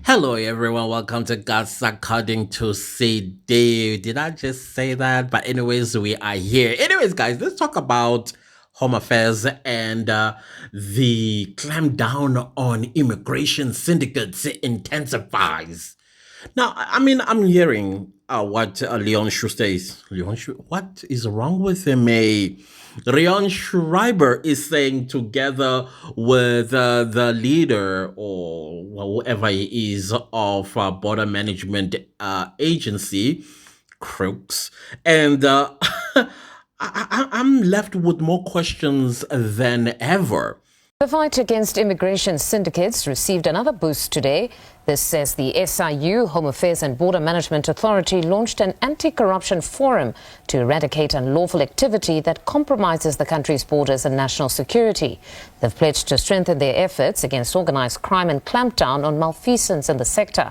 Hello, everyone. Welcome to God's According to CD. Did I just say that? But, anyways, we are here. Anyways, guys, let's talk about Home Affairs and the clampdown on immigration syndicates intensifies. Now, I mean, I'm hearing what Leon Schuster is. What is wrong with him? Leon Schreiber is saying, together with the leader or whoever he is of Border Management Agency, Crooks, and I'm left with more questions than ever. The fight against immigration syndicates received another boost today. This says the SIU, Home Affairs and Border Management Authority, launched an anti-corruption forum to eradicate unlawful activity that compromises the country's borders and national security. They've pledged to strengthen their efforts against organised crime and clamp down on malfeasance in the sector.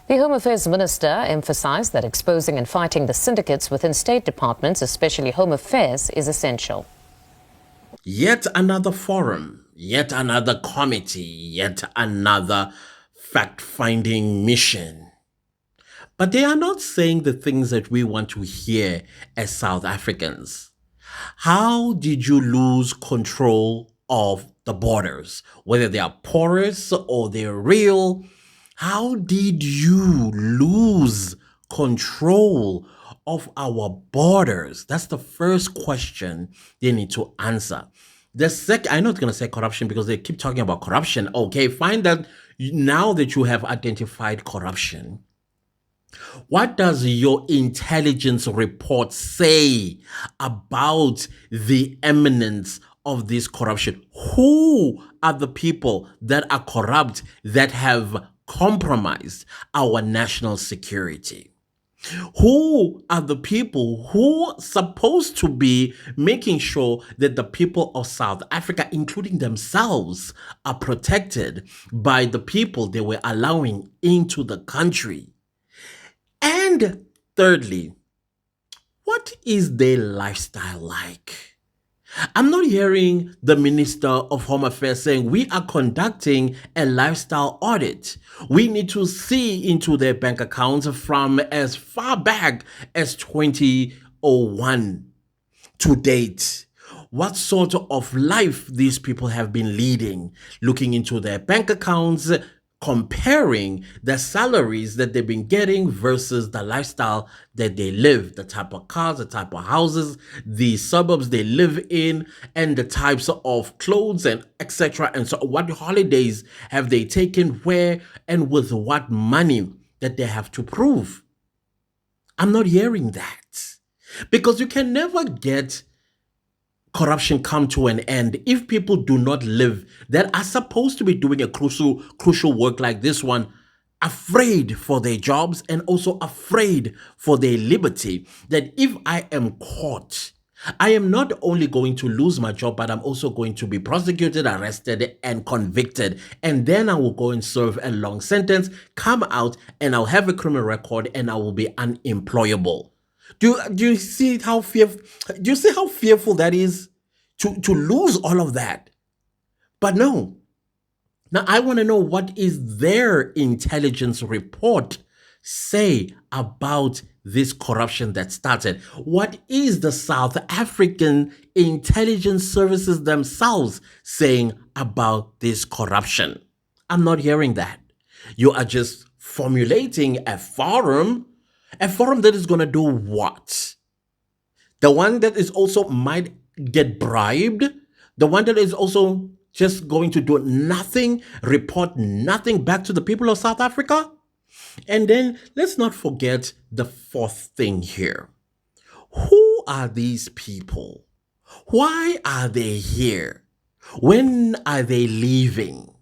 The Home Affairs Minister emphasised that exposing and fighting the syndicates within state departments, especially Home Affairs, is essential. Yet another forum, yet another committee, yet another fact-finding mission. But they are not saying the things that we want to hear as South Africans. How did you lose control of the borders? Whether they are porous or they're real, how did you lose control of our borders? That's the first question they need to answer. The second, I'm not going to say corruption because they keep talking about corruption. Okay, find that now that you have identified corruption, what does your intelligence report say about the eminence of this corruption? Who are the people that are corrupt that have compromised our national security? Who are the people who are supposed to be making sure that the people of South Africa, including themselves, are protected by the people they were allowing into the country? And thirdly, what is their lifestyle like? I'm not hearing the Minister of Home Affairs saying we are conducting a lifestyle audit. We need to see into their bank accounts from as far back as 2001 to date. What sort of life these people have been leading, looking into their bank accounts, comparing the salaries that they've been getting versus the lifestyle that they live, the type of cars, the type of houses, the suburbs they live in, and the types of clothes and etc. And so what holidays have they taken, where, and with what money that they have to prove. I'm not hearing that, because you can never get corruption come to an end if people do not live, that are supposed to be doing a crucial work like this one, afraid for their jobs and also afraid for their liberty, that if I am caught, I am not only going to lose my job, but I'm also going to be prosecuted, arrested, and convicted. And then I will go and serve a long sentence, come out, and I'll have a criminal record, and I will be unemployable. Do you see how fearful that is, to lose all of that? But no. Now I want to know, what is their intelligence report say about this corruption that started? What is the South African intelligence services themselves saying about this corruption? I'm not hearing that. You are just formulating a forum that is going to do what? The one that is also might get bribed, the one that is also just going to do nothing, report nothing back to the people of South Africa? And then let's not forget the fourth thing here. Who are these people? Why are they here? When are they leaving?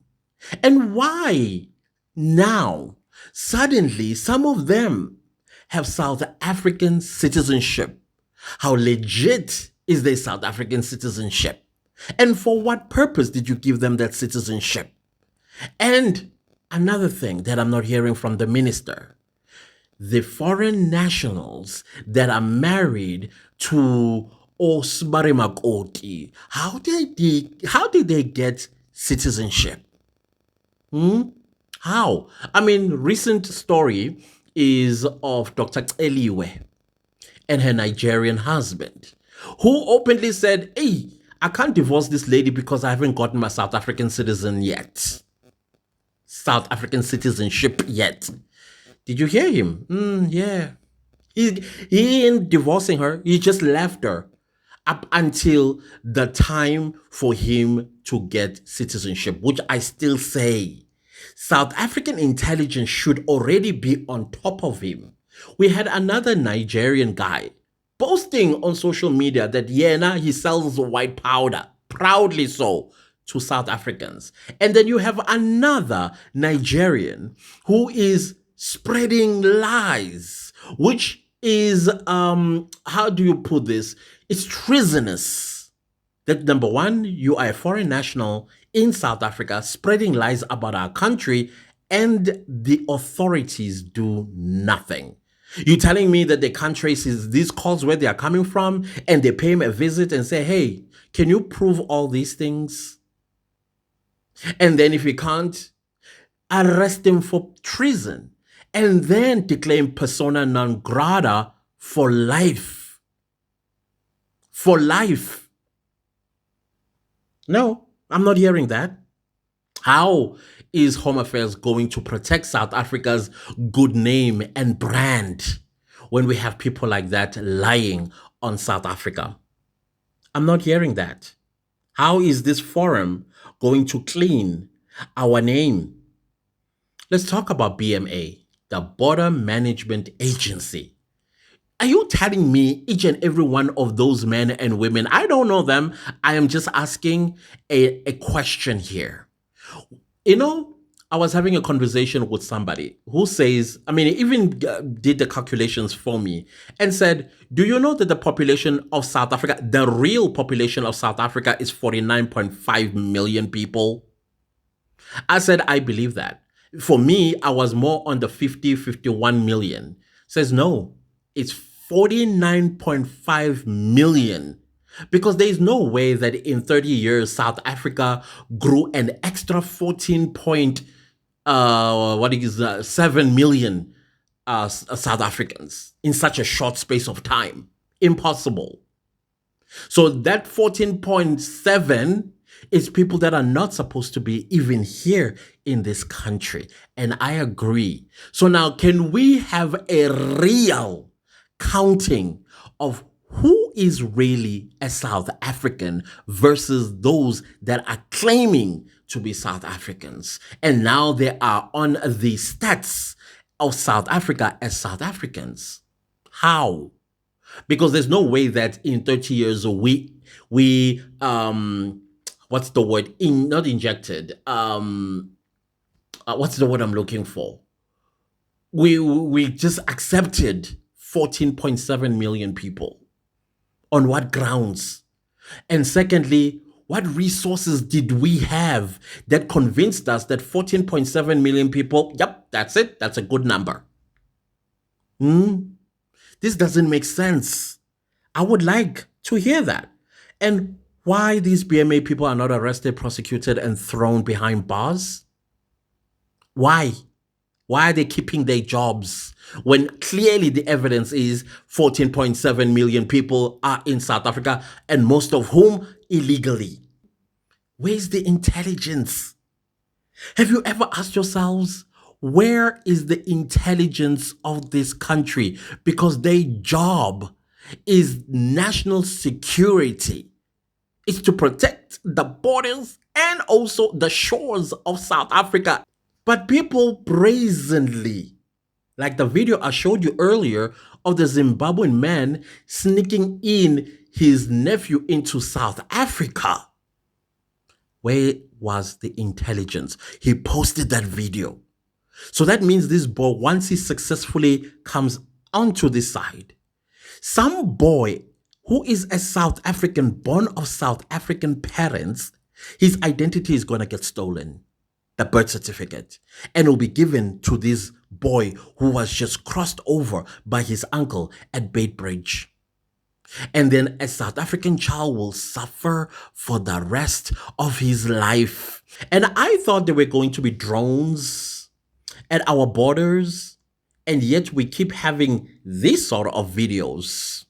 And why now suddenly some of them have South African citizenship? How legit is their South African citizenship? And for what purpose did you give them that citizenship? And another thing that I'm not hearing from the minister, the foreign nationals that are married to Osbari Makoti, how did they get citizenship? How? I mean, recent story is of Dr. Eliwe and her Nigerian husband, who openly said, hey, I can't divorce this lady because I haven't gotten my South African citizen yet. South African citizenship yet. Did you hear him? Yeah. He ain't divorcing her. He just left her up until the time for him to get citizenship, which I still say South African intelligence should already be on top of him. We had another Nigerian guy posting on social media that Yena, he sells white powder, proudly so, to South Africans. And then you have another Nigerian who is spreading lies, which is, how do you put this? It's treasonous. That number one, you are a foreign national in South Africa spreading lies about our country and the authorities do nothing. You telling me that they can't trace these calls where they are coming from and they pay him a visit and say, hey, can you prove all these things? And then if he can't, arrest him for treason and then declare him persona non grata for life. For life. No, I'm not hearing that. How is Home Affairs going to protect South Africa's good name and brand when we have people like that lying on South Africa? I'm not hearing that. How is this forum going to clean our name? Let's talk about BMA, the Border Management Agency. Are you telling me each and every one of those men and women, I don't know them, I am just asking a question here. You know, I was having a conversation with somebody who says, I mean, even did the calculations for me and said, do you know that the population of South Africa, the real population of South Africa is 49.5 million people? I said, I believe that. For me, I was more on the 51 million. Says, no, it's 49.5 million. Because there is no way that in 30 years, South Africa grew an extra 7 million South Africans in such a short space of time. Impossible. So that 14.7 is people that are not supposed to be even here in this country. And I agree. So now, can we have a real counting of who is really a South African versus those that are claiming to be South Africans? And now they are on the stats of South Africa as South Africans. How? Because there's no way that in 30 years we what's the word? Not injected. What's the word I'm looking for? We just accepted 14.7 million people. On what grounds? And secondly, what resources did we have that convinced us that 14.7 million people, yep, that's it, that's a good number? This doesn't make sense. I would like to hear that. And why these BMA people are not arrested, prosecuted, and thrown behind bars? Why? Why are they keeping their jobs when clearly the evidence is 14.7 million people are in South Africa and most of whom illegally? Where's the intelligence? Have you ever asked yourselves, where is the intelligence of this country? Because their job is national security. It's to protect the borders and also the shores of South Africa. But people brazenly, like the video I showed you earlier of the Zimbabwean man sneaking in his nephew into South Africa. Where was the intelligence? He posted that video. So that means this boy, once he successfully comes onto this side, some boy who is a South African, born of South African parents, his identity is going to get stolen. The birth certificate, and will be given to this boy who was just crossed over by his uncle at Beitbridge. And then a South African child will suffer for the rest of his life. And I thought there were going to be drones at our borders, and yet we keep having these sort of videos.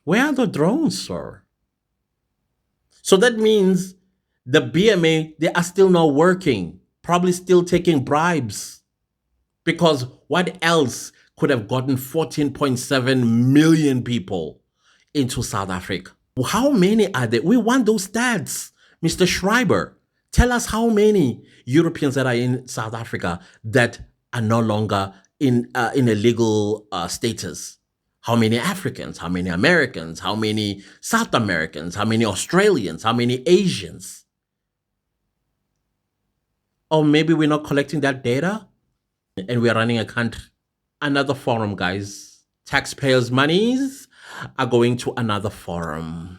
Where are the drones, sir? So that means the BMA, they are still not working, probably still taking bribes. Because what else could have gotten 14.7 million people into South Africa? How many are there? We want those stats. Mr. Schreiber, tell us how many Europeans that are in South Africa that are no longer in a legal status. How many Africans? How many Americans? How many South Americans? How many Australians? How many Asians? Or maybe we're not collecting that data and we're running a country. Another forum, guys. Taxpayers' monies are going to another forum.